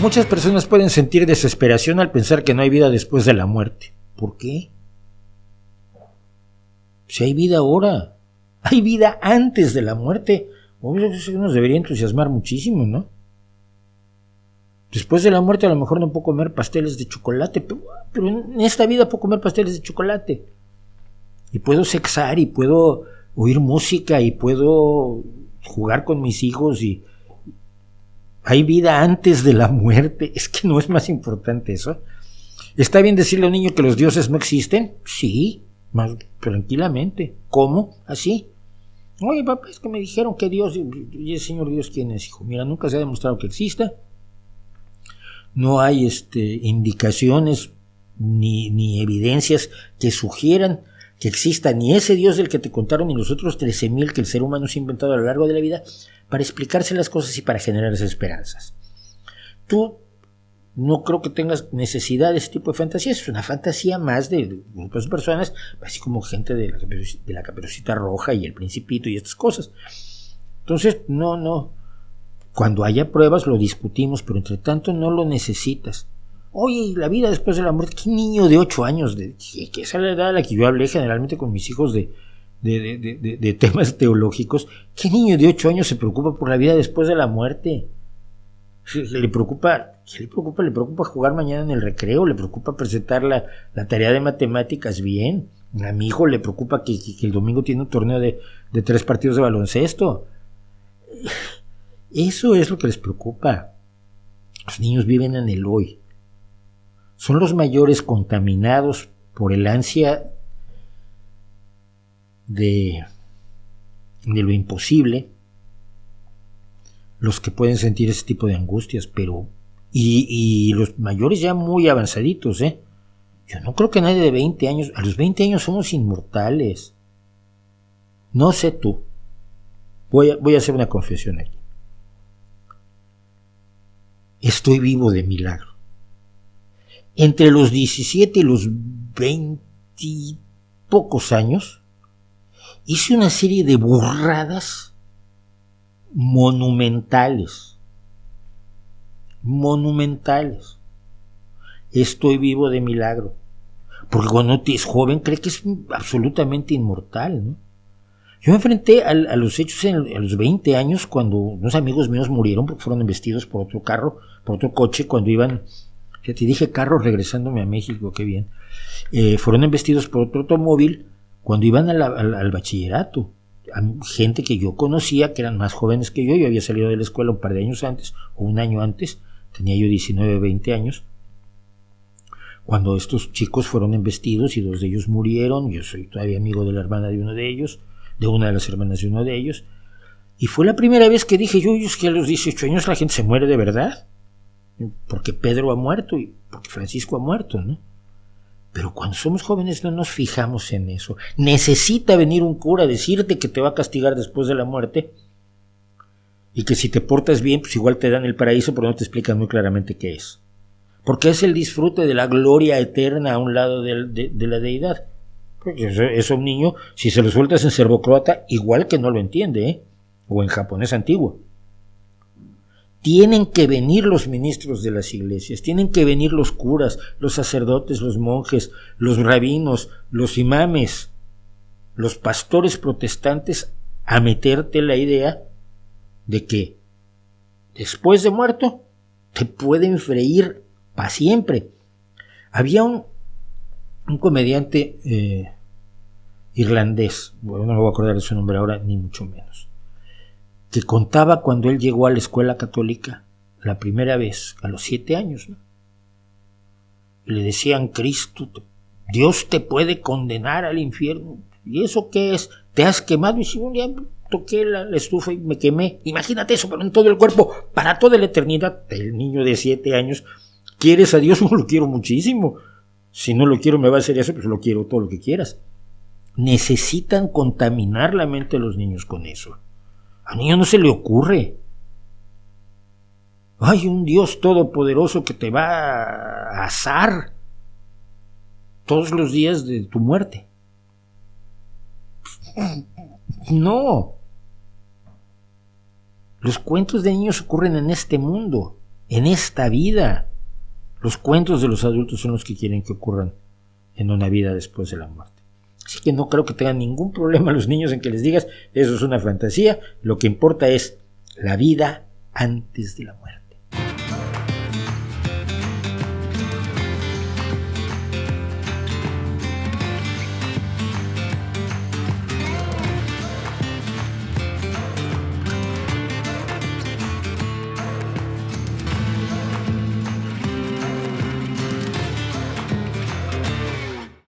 Muchas personas pueden sentir desesperación al pensar que no hay vida después de la muerte. ¿Por qué? Si hay vida ahora, hay vida antes de la muerte. Eso nos debería entusiasmar muchísimo, ¿no? Después de la muerte a lo mejor no puedo comer pasteles de chocolate, pero en esta vida puedo comer pasteles de chocolate. Y puedo sexar y puedo oír música y puedo jugar con mis hijos y hay vida antes de la muerte. Es que no es más importante eso. ¿Está bien decirle a un niño que los dioses no existen? Sí, más tranquilamente. ¿Cómo? Así. Oye, papá, es que me dijeron que Dios... ¿Y el Señor Dios quién es, hijo? Mira, nunca se ha demostrado que exista. No hay indicaciones ni evidencias que sugieran que exista ni ese Dios del que te contaron ni los otros 13,000 que el ser humano se ha inventado a lo largo de la vida para explicarse las cosas y para generar esas esperanzas. Tú no creo que tengas necesidad de ese tipo de fantasías. Es una fantasía más de grupos de personas, así como gente de la Caperucita Roja y el Principito y estas cosas. Entonces, no. Cuando haya pruebas lo discutimos, pero entre tanto no lo necesitas. Oye, la vida después de la muerte, ¿qué niño de 8 años? Que esa es la edad a la que yo hablé generalmente con mis hijos de temas teológicos. ¿Qué niño de 8 años se preocupa por la vida después de la muerte? ¿Le preocupa? ¿Qué le preocupa? ¿Le preocupa jugar mañana en el recreo? ¿Le preocupa presentar la tarea de matemáticas bien? A mi hijo le preocupa que el domingo tiene un torneo de 3 partidos de baloncesto. Eso es lo que les preocupa. Los niños viven en el hoy. Son los mayores contaminados por el ansia de lo imposible los que pueden sentir ese tipo de angustias, pero y los mayores ya muy avanzaditos, yo no creo que nadie de 20 años, a los 20 años somos inmortales. No sé tú. Voy a hacer una confesión aquí. Estoy vivo de milagro. Entre los 17 y los 20 y pocos años hice una serie de burradas monumentales. Estoy vivo de milagro. Porque cuando uno es joven cree que es absolutamente inmortal, ¿no? Yo me enfrenté a los hechos a los 20 años cuando unos amigos míos murieron porque fueron embestidos por otro coche cuando iban, ya te dije carro regresándome a México, qué bien, fueron embestidos por otro automóvil cuando iban al bachillerato. Gente que yo conocía, que eran más jóvenes que yo había salido de la escuela un par de años antes, o un año antes, tenía yo 19, 20 años, cuando estos chicos fueron embestidos y 2 de ellos murieron. Yo soy todavía amigo de la hermana de uno de ellos, de una de las hermanas de uno de ellos, y fue la primera vez que dije yo, es que a los 18 años la gente se muere de verdad, porque Pedro ha muerto y porque Francisco ha muerto, ¿no? Pero cuando somos jóvenes no nos fijamos en eso. Necesita venir un cura a decirte que te va a castigar después de la muerte y que si te portas bien, pues igual te dan el paraíso, pero no te explican muy claramente qué es. Porque es el disfrute de la gloria eterna a un lado de la deidad. Porque eso a un niño, si se lo sueltas en serbocroata, igual que no lo entiende, o en japonés antiguo. Tienen que venir los ministros de las iglesias, tienen que venir los curas, los sacerdotes, los monjes, los rabinos, los imames, los pastores protestantes a meterte la idea de que después de muerto te pueden freír para siempre. Había un comediante irlandés, bueno, no me voy a acordar de su nombre ahora, ni mucho menos, que contaba cuando él llegó a la escuela católica la primera vez, a los 7 años, ¿no? Y le decían, Cristo, Dios te puede condenar al infierno. ¿Y eso qué es? ¿Te has quemado? Y si un día toqué la estufa y me quemé. Imagínate eso, pero en todo el cuerpo, para toda la eternidad. El niño de 7 años, ¿quieres a Dios? Lo quiero muchísimo. Si no lo quiero me va a hacer eso, pues lo quiero todo lo que quieras. Necesitan contaminar la mente de los niños con eso. Al niño no se le ocurre. Hay un Dios todopoderoso que te va a asar todos los días de tu muerte. No. Los cuentos de niños ocurren en este mundo. en esta vida. Los cuentos de los adultos son los que quieren que ocurran en una vida después de la muerte. Así que no creo que tengan ningún problema los niños en que les digas, eso es una fantasía, lo que importa es la vida antes de la muerte.